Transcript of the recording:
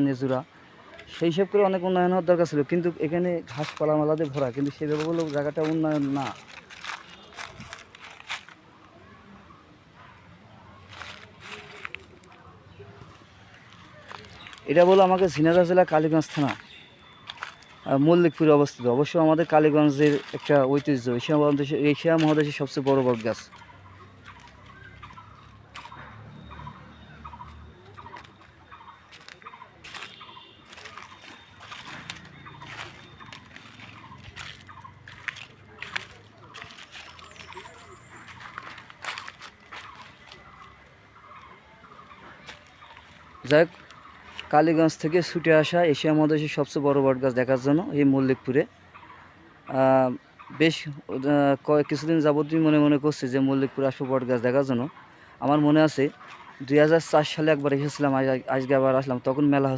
নেজুরা সেই সব করে অনেক উন্নয়ন হওয়ার দরকার ছিল, কিন্তু এখানে ঘাসপালা মালাতে ভরা, কিন্তু সেভাবে বললেও জায়গাটা উন্নয়ন না। এটা বলো আমাকে ঝিনাইদহ জেলা কালীগঞ্জ থানা মল্লিকপুরে অবস্থিত। অবশ্য আমাদের কালীগঞ্জের একটা ঐতিহ্য, এশিয়া মহাদেশের সবচেয়ে বড় বট গাছ। যাই হোক, কালীগঞ্জ থেকে ছুটে আসা এশিয়া মহাদেশের সবচেয়ে বড় বট গাছ দেখার জন্য এই মল্লিকপুরে বেশ কিছুদিন যাবতীয় মনে মনে করছি যে মল্লিকপুরে আসবো বট গাছ দেখার জন্য। আমার মনে আছে 2004 সালে একবার এসেছিলাম, আজকে আবার আসলাম, তখন মেলা